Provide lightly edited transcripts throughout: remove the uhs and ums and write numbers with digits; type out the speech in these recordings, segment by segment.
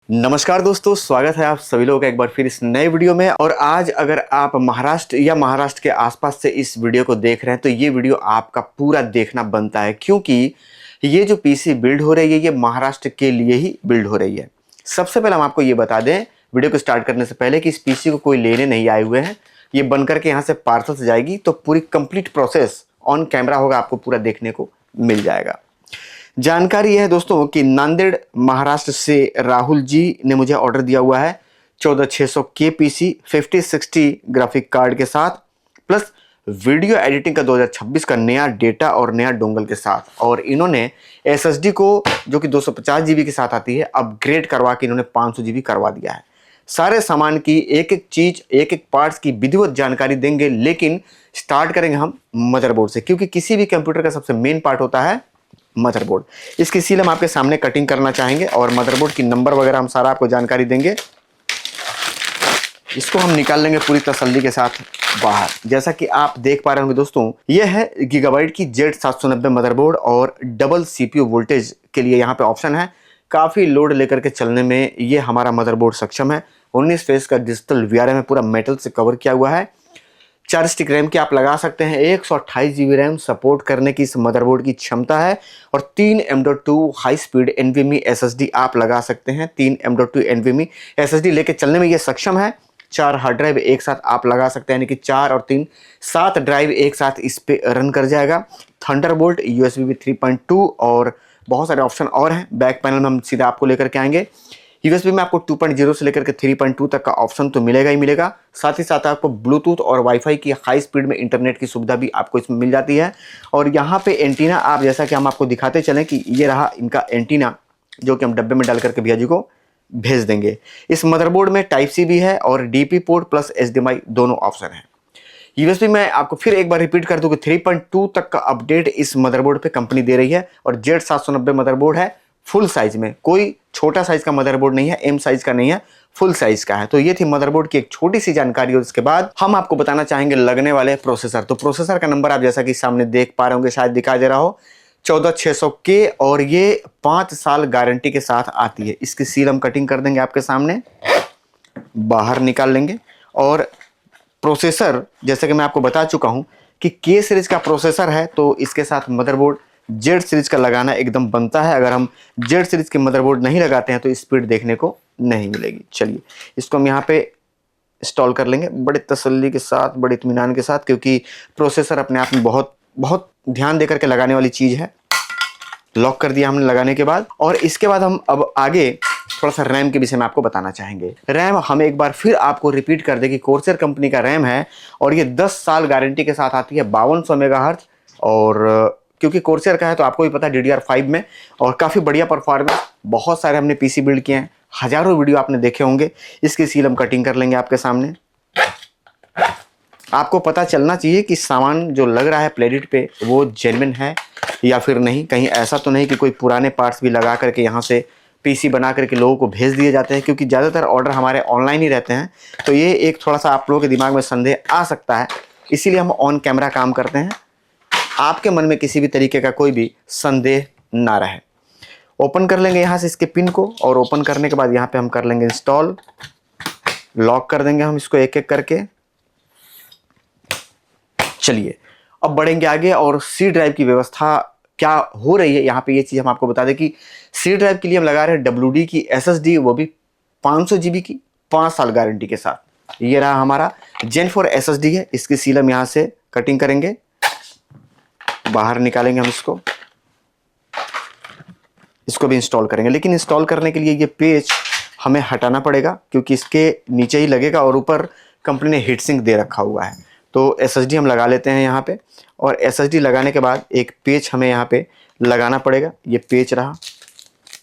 नमस्कार दोस्तों, स्वागत है आप सभी लोगों का एक बार फिर इस नए वीडियो में। और आज अगर आप महाराष्ट्र या महाराष्ट्र के आसपास से इस वीडियो को देख रहे हैं तो ये वीडियो आपका पूरा देखना बनता है, क्योंकि ये जो पीसी बिल्ड हो रही है ये महाराष्ट्र के लिए ही बिल्ड हो रही है। सबसे पहले हम आपको ये बता दें वीडियो को स्टार्ट करने से पहले कि इस पीसी को कोई लेने नहीं आए हुए हैं। ये बन करके यहाँ से पार्सल से जाएगी तो पूरी कंप्लीट प्रोसेस ऑन कैमरा होगा, आपको पूरा देखने को मिल जाएगा। जानकारी यह है दोस्तों कि नांदेड़ महाराष्ट्र से राहुल जी ने मुझे ऑर्डर दिया हुआ है 14600 के पीसी 5060 ग्राफिक कार्ड के साथ प्लस वीडियो एडिटिंग का 2026 का नया डेटा और नया डोंगल के साथ। और इन्होंने एसएसडी को जो कि 250 जीबी के साथ आती है अपग्रेड करवा के इन्होंने 500 जीबी करवा दिया है। सारे सामान की एक एक चीज एक एक पार्ट्स की विधिवत जानकारी देंगे, लेकिन स्टार्ट करेंगे हम मदरबोर्ड से, क्योंकि किसी भी कंप्यूटर का सबसे मेन पार्ट होता है मदरबोर्ड। इसकी सील हम आपके सामने कटिंग करना चाहेंगे और मदरबोर्ड की नंबर वगैरह हम सारा आपको जानकारी देंगे। इसको हम निकाल लेंगे पूरी तसल्ली के साथ बाहर। जैसा कि आप देख पा रहे होंगे दोस्तों, यह है गीगाबाइट की Z790 मदरबोर्ड और डबल सीपीयू वोल्टेज के लिए यहाँ पे ऑप्शन है। काफ़ी लोड लेकर के चलने में ये हमारा मदरबोर्ड सक्षम है। 19 फेस का डिजिटल VRM है, पूरा मेटल से कवर किया हुआ है। 4 स्टिक रैम की आप लगा सकते हैं। 128 जीबी रैम सपोर्ट करने की इस मदरबोर्ड की क्षमता है और 3 M.2 high speed NVMe SSD आप लगा सकते हैं। 3 M.2 NVMe SSD लेके चलने में ये सक्षम है। 4 हार्ड ड्राइव एक साथ आप लगा सकते हैं, यानी कि 4 और 3 7 ड्राइव एक साथ इस पे रन कर जाएगा। थंडरबोल्ट USB 3.2 और बहुत सारे ऑप्शन और हैं। बैक पैनल में हम सीधा आपको लेकर के आएंगे। USB में आपको 2.0 से लेकर के 3.2 तक का ऑप्शन तो मिलेगा ही मिलेगा। साथ ही साथ आपको ब्लूटूथ और वाईफाई की हाई स्पीड में इंटरनेट की सुविधा भी आपको इसमें मिल जाती है। और यहाँ पे एंटीना आप, जैसा कि हम आपको दिखाते चलें कि ये रहा इनका एंटीना, जो कि हम डब्बे में डाल करके भैया जी को भेज देंगे। इस मदरबोर्ड में टाइप सी भी है और DP पोर्ट प्लस HDMI दोनों ऑप्शन है। USB में आपको फिर एक बार रिपीट कर दूं कि 3.2 तक का अपडेट इस मदरबोर्ड पे कंपनी दे रही है। और Z790 मदरबोर्ड है फुल साइज में, कोई छोटा साइज का मदरबोर्ड नहीं है, M साइज का नहीं है, फुल साइज का है। तो ये थी मदरबोर्ड की एक छोटी सी जानकारी। और इसके बाद हम आपको बताना चाहेंगे लगने वाले प्रोसेसर। तो प्रोसेसर का नंबर आप जैसा कि सामने देख पा रहे होंगे, शायद दिखाई दे रहा हो, 14600 के, और ये 5 साल गारंटी के साथ आती है। इसकी सील हम कटिंग कर देंगे आपके सामने, बाहर निकाल लेंगे। और प्रोसेसर जैसे कि मैं आपको बता चुका हूं कि K सीरीज का प्रोसेसर है, तो इसके साथ मदरबोर्ड Z सीरीज का लगाना एकदम बनता है। अगर हम Z सीरीज के मदरबोर्ड नहीं लगाते हैं तो स्पीड देखने को नहीं मिलेगी। चलिए इसको हम यहाँ पे इंस्टॉल कर लेंगे बड़ी तसल्ली के साथ, बड़े इत्मीनान के साथ, क्योंकि प्रोसेसर अपने आप में बहुत बहुत ध्यान देकर के लगाने वाली चीज़ है। लॉक कर दिया हमने लगाने के बाद। और इसके बाद हम अब आगे थोड़ा सा रैम के विषय में आपको बताना चाहेंगे। रैम हम एक बार फिर आपको रिपीट कर दें कि कोर्सर कंपनी का रैम है और ये 10 साल गारंटी के साथ आती है। 5200 मेगाहर्ट्ज, और क्योंकि कोर्सर का है तो आपको भी पता है DDR5 में, और काफ़ी बढ़िया परफॉर्मेंस। बहुत सारे हमने PC बिल्ड किए हैं, हजारों वीडियो आपने देखे होंगे। इसकी सील हम कटिंग कर लेंगे आपके सामने। आपको पता चलना चाहिए कि सामान जो लग रहा है प्लेटिट पे वो जेन्युइन है या फिर नहीं। कहीं ऐसा तो नहीं कि कोई पुराने पार्ट्स भी लगा करके यहाँ से PC बना करके लोगों को भेज दिए जाते हैं, क्योंकि ज़्यादातर ऑर्डर हमारे ऑनलाइन ही रहते हैं। तो ये एक थोड़ा सा आप लोगों के दिमाग में संदेह आ सकता है, इसीलिए हम ऑन कैमरा काम करते हैं। आपके मन में किसी भी तरीके का कोई भी संदेह ना रहे। ओपन कर लेंगे यहाँ से इसके पिन को, और ओपन करने के बाद यहाँ पे हम कर लेंगे इंस्टॉल। लॉक कर देंगे हम इसको एक एक करके। चलिए अब बढ़ेंगे आगे और C ड्राइव की व्यवस्था क्या हो रही है। यहाँ पे ये चीज़ हम आपको बता दें कि C ड्राइव के लिए हम लगा रहे हैं WD की SSD, वो भी 500 GB की 5 साल गारंटी के साथ। ये रहा हमारा Gen 4 SSD है। इसकी सील हम यहाँ से कटिंग करेंगे, बाहर निकालेंगे हम इसको भी इंस्टॉल करेंगे। लेकिन इंस्टॉल करने के लिए ये पेज हमें हटाना पड़ेगा, क्योंकि इसके नीचे ही लगेगा और ऊपर कंपनी ने हीट सिंक दे रखा हुआ है। तो SSD हम लगा लेते हैं यहाँ पे, और SSD लगाने के बाद एक पेज हमें यहाँ पे लगाना पड़ेगा। ये पेज रहा,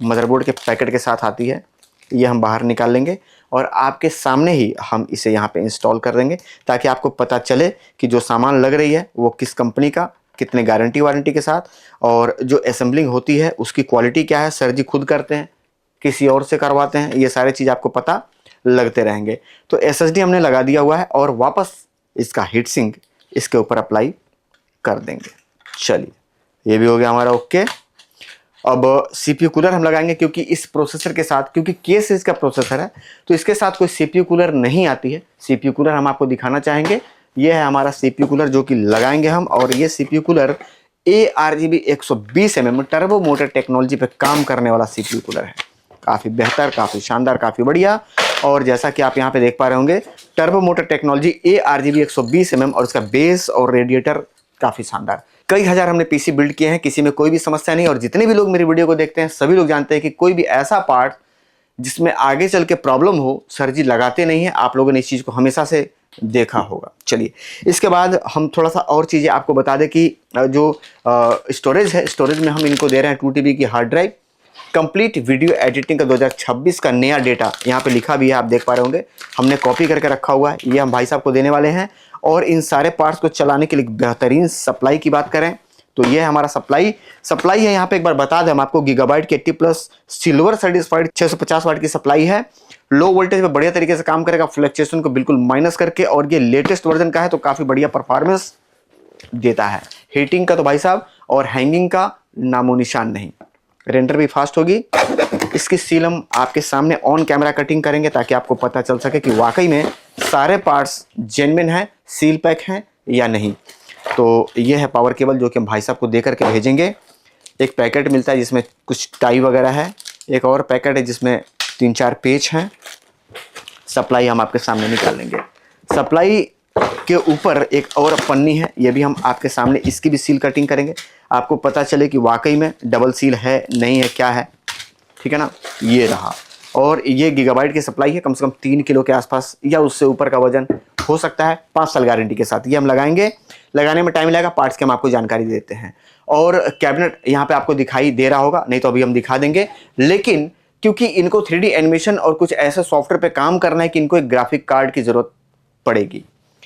मदरबोर्ड के पैकेट के साथ आती है। ये हम बाहर निकाल लेंगे और आपके सामने ही हम इसे यहाँ पे इंस्टॉल कर देंगे, ताकि आपको पता चले कि जो सामान लग रही है वो किस कंपनी का, कितने गारंटी वारंटी के साथ, और जो असेंबलिंग होती है उसकी क्वालिटी क्या है, सर जी खुद करते हैं किसी और से करवाते हैं, ये सारी चीज़ आपको पता लगते रहेंगे। तो SSD हमने लगा दिया हुआ है और वापस इसका हीट सिंक इसके ऊपर अप्लाई कर देंगे। चलिए ये भी हो गया हमारा ओके। अब CPU कूलर हम लगाएंगे क्योंकि इस प्रोसेसर के साथ, क्योंकि के सीरीज का प्रोसेसर है तो इसके साथ कोई CPU कूलर नहीं आती है। CPU कूलर हम आपको दिखाना चाहेंगे। ये है हमारा CPU कूलर जो कि लगाएंगे हम, और ये CPU cooler ARGB 120 mm turbo motor technology पे काम करने वाला CPU कूलर है। काफ़ी बेहतर, काफ़ी शानदार, काफ़ी बढ़िया। और जैसा कि आप यहाँ पे देख पा रहे होंगे, turbo motor technology ARGB 120 mm और इसका बेस और रेडिएटर काफ़ी शानदार। कई हज़ार हमने PC बिल्ड किए हैं, किसी में कोई भी समस्या नहीं। और जितने भी लोग मेरी वीडियो को देखते हैं सभी लोग जानते हैं कि कोई भी ऐसा पार्ट जिसमें आगे चल के प्रॉब्लम हो, सर जी लगाते नहीं है। आप लोगों ने इस चीज़ को हमेशा से देखा होगा। चलिए, इसके बाद हम थोड़ा सा और चीज़ें आपको बता दें कि जो स्टोरेज है, स्टोरेज में हम इनको दे रहे हैं 2 TB की hard drive. Complete video editing का 2026 का नया डेटा यहाँ पे लिखा भी है, आप देख पा रहे होंगे। हमने कॉपी करके रखा हुआ है, ये हम भाई साहब को देने वाले हैं। और इन सारे पार्ट्स को चलाने के लिए बेहतरीन सप्लाई की बात करें तो ये है हमारा सप्लाई है। यहाँ पे एक बार बता दें हम आपको, गीगाबाइट की 80+ सिल्वर सर्टिफाइड 650 वाट की सप्लाई है। लो वोल्टेज में बढ़िया तरीके से काम करेगा, फ्लक्चुएशन को बिल्कुल माइनस करके। और ये लेटेस्ट वर्जन का है तो काफ़ी बढ़िया परफॉर्मेंस देता है। हीटिंग का तो भाई साहब और हैंगिंग का नामो निशान नहीं। रेंडर भी फास्ट होगी। इसकी सील हम आपके सामने ऑन कैमरा कटिंग करेंगे ताकि आपको पता चल सके कि वाकई में सारे पार्ट्स जेन्युइन हैं, सील पैक हैं या नहीं। तो ये है पावर केबल जो कि हम भाई साहब को दे करके भेजेंगे। एक पैकेट मिलता है जिसमें कुछ टाई वगैरह है, एक और पैकेट है जिसमें 3-4 पेच हैं। सप्लाई हम आपके सामने निकाल लेंगे। सप्लाई के ऊपर एक और पन्नी है, ये भी हम आपके सामने, इसकी भी सील कटिंग करेंगे, आपको पता चले कि वाकई में डबल सील है नहीं है, क्या है। ठीक है ना, ये रहा। और ये गीगाबाइट की सप्लाई है, कम से कम 3 किलो के आसपास या उससे ऊपर का वजन हो सकता है, 5 साल गारंटी के साथ। ये हम लगाएंगे, लगाने में टाइम लगेगा, पार्ट्स की हम आपको जानकारी देते हैं। और कैबिनेट यहाँ पे आपको दिखाई दे रहा होगा, नहीं तो अभी हम दिखा देंगे। लेकिन क्योंकि इनको 3D एनिमेशन और कुछ ऐसे सॉफ्टवेयर पे काम करना है कि इनको एक ग्राफिक कार्ड की जरूरत पड़ेगी।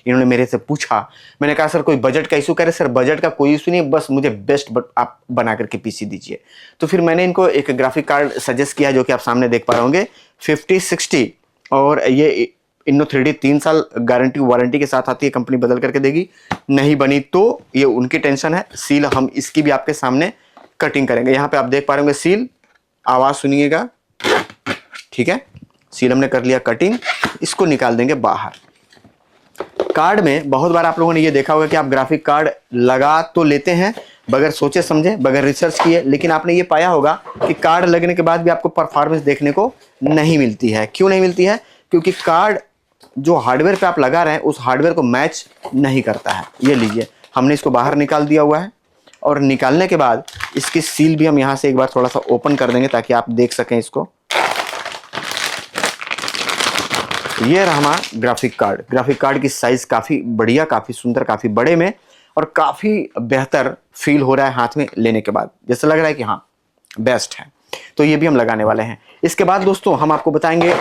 इन्होंने मेरे से पूछा, मैंने कहा सर कोई बजट का इशू करे? सर बजट का कोई इशू नहीं, बस मुझे बेस्ट आप बना करके PC दीजिए। तो फिर मैंने इनको एक ग्राफिक कार्ड सजेस्ट किया जो कि आप सामने देख पा रहे होंगे, 5060। और ये इन्नो 3D 3 साल गारंटी वारंटी के साथ आती है, कंपनी बदल करके देगी। नहीं बनी तो ये उनकी टेंशन है। सील हम इसकी भी आपके सामने कटिंग करेंगे। यहाँ पे आप देख पा रहे होंगे सील, आवाज सुनिएगा। ठीक है, सील हमने कर लिया कटिंग, इसको निकाल देंगे बाहर। कार्ड में बहुत बार आप लोगों ने ये देखा होगा कि आप ग्राफिक कार्ड लगा तो लेते हैं बगैर सोचे समझे, बगैर रिसर्च किए, लेकिन आपने ये पाया होगा कि कार्ड लगने के बाद भी आपको परफॉर्मेंस देखने को नहीं मिलती है। क्यों नहीं मिलती है? क्योंकि कार्ड जो हार्डवेयर पे आप लगा रहे हैं उस हार्डवेयर को मैच नहीं करता है। ये लीजिए, हमने इसको बाहर निकाल दिया हुआ है। और निकालने के बाद इसकी सील भी हम यहाँ से एक बार थोड़ा सा ओपन कर देंगे ताकि आप देख सकें इसको। ये रहा हमारा ग्राफिक कार्ड। ग्राफिक कार्ड की साइज काफ़ी बढ़िया, काफ़ी सुंदर, काफ़ी बड़े में, और काफ़ी बेहतर फील हो रहा है हाथ में लेने के बाद। जैसे लग रहा है कि हाँ बेस्ट है। तो ये भी हम लगाने वाले हैं। इसके बाद दोस्तों हम आपको बताएंगे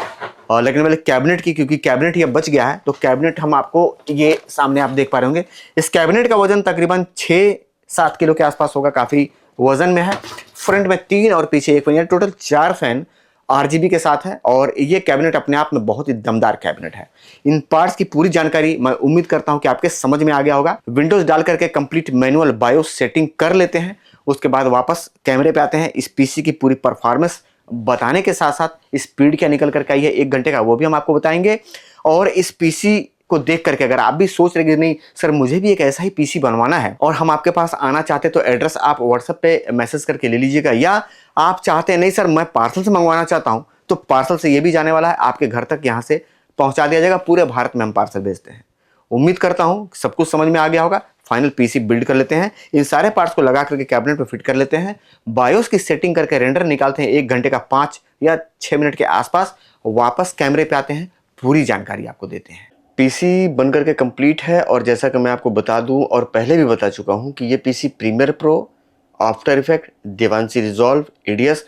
लगने वाले कैबिनेट की, क्योंकि कैबिनेट ये बच गया है। तो कैबिनेट हम आपको, ये सामने आप देख पा रहे होंगे, इस कैबिनेट का वजन तकरीबन 6-7 किलो के आसपास होगा, काफ़ी वजन में है। फ्रंट में 3 और पीछे 1 फैन, टोटल 4 फैन RGB के साथ है। और ये कैबिनेट अपने आप में बहुत ही दमदार कैबिनेट है। इन पार्ट्स की पूरी जानकारी मैं उम्मीद करता हूं कि आपके समझ में आ गया होगा। विंडोज डाल करके कंप्लीट मैनुअल बायोस सेटिंग कर लेते हैं, उसके बाद वापस कैमरे पे आते हैं। इस PC की पूरी परफॉर्मेंस बताने के साथ साथ स्पीड क्या निकल करके आई है 1 घंटे का, वो भी हम आपको बताएंगे। और इस PC को देख करके अगर आप भी सोच रहे कि नहीं सर मुझे भी एक ऐसा ही PC बनवाना है और हम आपके पास आना चाहते तो एड्रेस आप WhatsApp पे मैसेज करके ले लीजिएगा। या आप चाहते हैं नहीं सर मैं पार्सल से मंगवाना चाहता हूं, तो पार्सल से ये भी जाने वाला है, आपके घर तक यहां से पहुंचा दिया जाएगा। पूरे भारत में हम पार्सल भेजते हैं। उम्मीद करता हूं सब कुछ समझ में आ गया होगा। फाइनल PC बिल्ड कर लेते हैं, इन सारे पार्ट्स को लगा करके कैबिनेट पे फिट कर लेते हैं, बायोस की सेटिंग करके रेंडर निकालते हैं 1 घंटे का 5 या 6 मिनट के आसपास, वापस कैमरे पे आते हैं, पूरी जानकारी आपको देते हैं। PC बन करके कंप्लीट है। और जैसा कि मैं आपको बता दूं और पहले भी बता चुका हूं कि ये PC premiere pro, after effect, DaVinci resolve, EDS,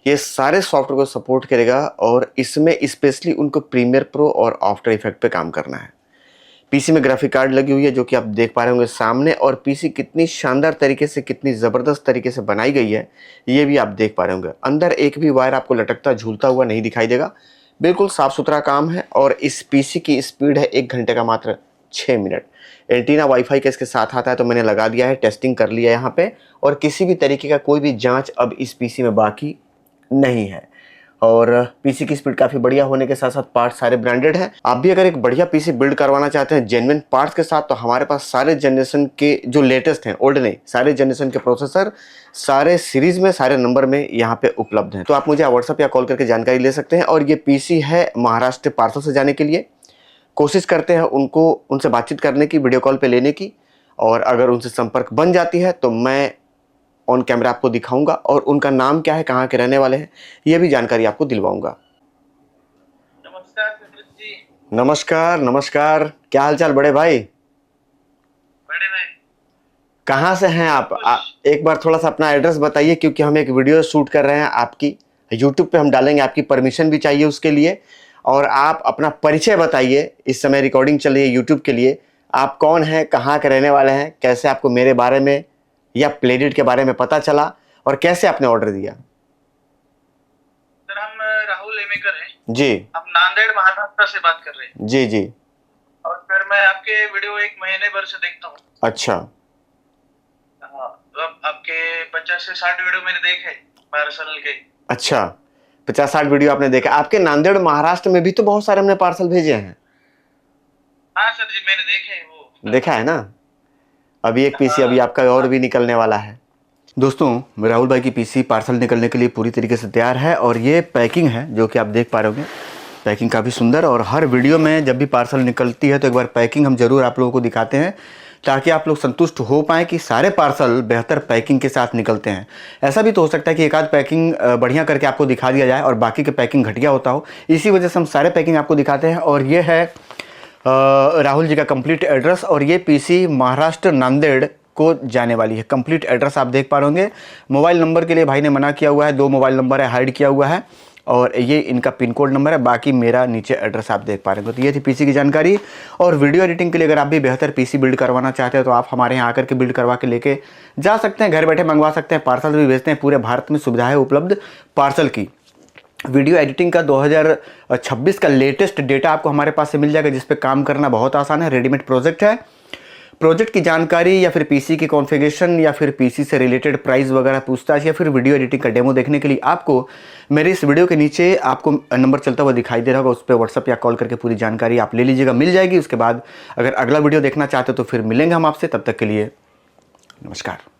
ये सारे सॉफ्टवेयर को सपोर्ट करेगा। और इसमें स्पेशली उनको प्रीमियर प्रो और आफ्टर इफेक्ट पे काम करना है। PC में ग्राफिक कार्ड लगी हुई है जो कि आप देख पा रहे होंगे सामने। और PC कितनी शानदार तरीके से, कितनी ज़बरदस्त तरीके से बनाई गई है ये भी आप देख पा रहे होंगे। अंदर एक भी वायर आपको लटकता झूलता हुआ नहीं दिखाई देगा। बिल्कुल साफ सुथरा काम है। और इस PC की स्पीड है 1 घंटे का मात्र 6 मिनट। एंटीना वाईफाई का इसके साथ आता है, तो मैंने लगा दिया है, टेस्टिंग कर लिया यहाँ पे, और किसी भी तरीके का कोई भी जांच अब इस पीसी में बाकी नहीं है। और पीसी की स्पीड काफ़ी बढ़िया होने के साथ साथ पार्ट्स सारे ब्रांडेड हैं। आप भी अगर एक बढ़िया पीसी बिल्ड करवाना चाहते हैं जेन्युइन पार्ट्स के साथ, तो हमारे पास सारे जनरेशन के जो लेटेस्ट हैं, ओल्ड नहीं, सारे जनरेशन के प्रोसेसर सारे सीरीज में, सारे नंबर में यहाँ पे उपलब्ध हैं। तो आप मुझे व्हाट्सएप या कॉल करके जानकारी ले सकते हैं। और ये पीसी है महाराष्ट्र पार्सल से जाने के लिए। कोशिश करते हैं उनसे बातचीत करने की, वीडियो कॉल पे लेने की, और अगर उनसे संपर्क बन जाती है तो मैं ऑन कैमरा आपको दिखाऊंगा, और उनका नाम क्या है, कहाँ के रहने वाले हैं, ये भी जानकारी आपको दिलवाऊंगा। नमस्कार सुमित जी। नमस्कार नमस्कार, क्या हाल चाल बड़े भाई? बड़े भाई कहाँ से हैं आप? एक बार थोड़ा सा अपना एड्रेस बताइए, क्योंकि हम एक वीडियो शूट कर रहे हैं आपकी, यूट्यूब पे हम डालेंगे, आपकी परमिशन भी चाहिए उसके लिए। और आप अपना परिचय बताइए, इस समय रिकॉर्डिंग चल रही है यूट्यूब के लिए। आप कौन हैं, कहाँ के रहने वाले हैं, कैसे आपको मेरे बारे में या प्लेडिट के बारे में पता चला, और कैसे आपने ऑर्डर दिया? सर, हम राहुल एमेकर हैं जी। हम नांदेड़ महाराष्ट्र से बात कर रहे हैं। जी जी। और फिर मैं आपके वीडियो 1 महीने भर से देखता हूँ। अच्छा। हाँ, तो अब आपके 50 से 60 वीडियो मैंने देखे पार्सल के। अच्छा, 50-60 वीडियो आपने देखा। आपके नांदेड़ महाराष्ट्र में भी तो बहुत सारे हमने पार्सल भेजे हैं। हाँ सर जी, मैंने देखे वो। देखा है ना? अभी एक पीसी अभी आपका और भी निकलने वाला है। दोस्तों, राहुल भाई की पीसी पार्सल निकलने के लिए पूरी तरीके से तैयार है, और ये पैकिंग है जो कि आप देख पा रहे होंगे। पैकिंग काफ़ी सुंदर, और हर वीडियो में जब भी पार्सल निकलती है तो एक बार पैकिंग हम ज़रूर आप लोगों को दिखाते हैं, ताकि आप लोग संतुष्ट हो पाएँ कि सारे पार्सल बेहतर पैकिंग के साथ निकलते हैं। ऐसा भी तो हो सकता है कि एक आध पैकिंग बढ़िया करके आपको दिखा दिया जाए और बाकी के पैकिंग घटिया होता हो। इसी वजह से हम सारे पैकिंग आपको दिखाते हैं। और ये है राहुल जी का कंप्लीट एड्रेस, और ये पीसी महाराष्ट्र नांदेड़ को जाने वाली है। कंप्लीट एड्रेस आप देख पा रहे होंगे। मोबाइल नंबर के लिए भाई ने मना किया हुआ है, 2 मोबाइल नंबर है, हाइड किया हुआ है, और ये इनका पिन कोड नंबर है। बाकी मेरा नीचे एड्रेस आप देख पा रहे हैं। तो ये थी पीसी की जानकारी। और वीडियो एडिटिंग के लिए अगर आप भी बेहतर पीसी बिल्ड करवाना चाहते हैं तो आप हमारे यहाँ आकर के बिल्ड करवा के लेके जा सकते हैं, घर बैठे मंगवा सकते हैं, पार्सल भी भेजते हैं। पूरे भारत में सुविधा है उपलब्ध पार्सल की। वीडियो एडिटिंग का 2026 का लेटेस्ट डेटा आपको हमारे पास से मिल जाएगा, जिस पे काम करना बहुत आसान है। रेडीमेड प्रोजेक्ट है। प्रोजेक्ट की जानकारी या फिर पीसी की कॉन्फ़िगरेशन या फिर पीसी से रिलेटेड प्राइस वगैरह पूछताछ, या फिर वीडियो एडिटिंग का डेमो देखने के लिए आपको मेरे इस वीडियो के नीचे आपको नंबर चलता हुआ दिखाई दे रहा होगा, उस पर व्हाट्सअप या कॉल करके पूरी जानकारी आप ले लीजिएगा, मिल जाएगी। उसके बाद अगर अगला वीडियो देखना चाहते हो तो फिर मिलेंगे हम आपसे। तब तक के लिए नमस्कार।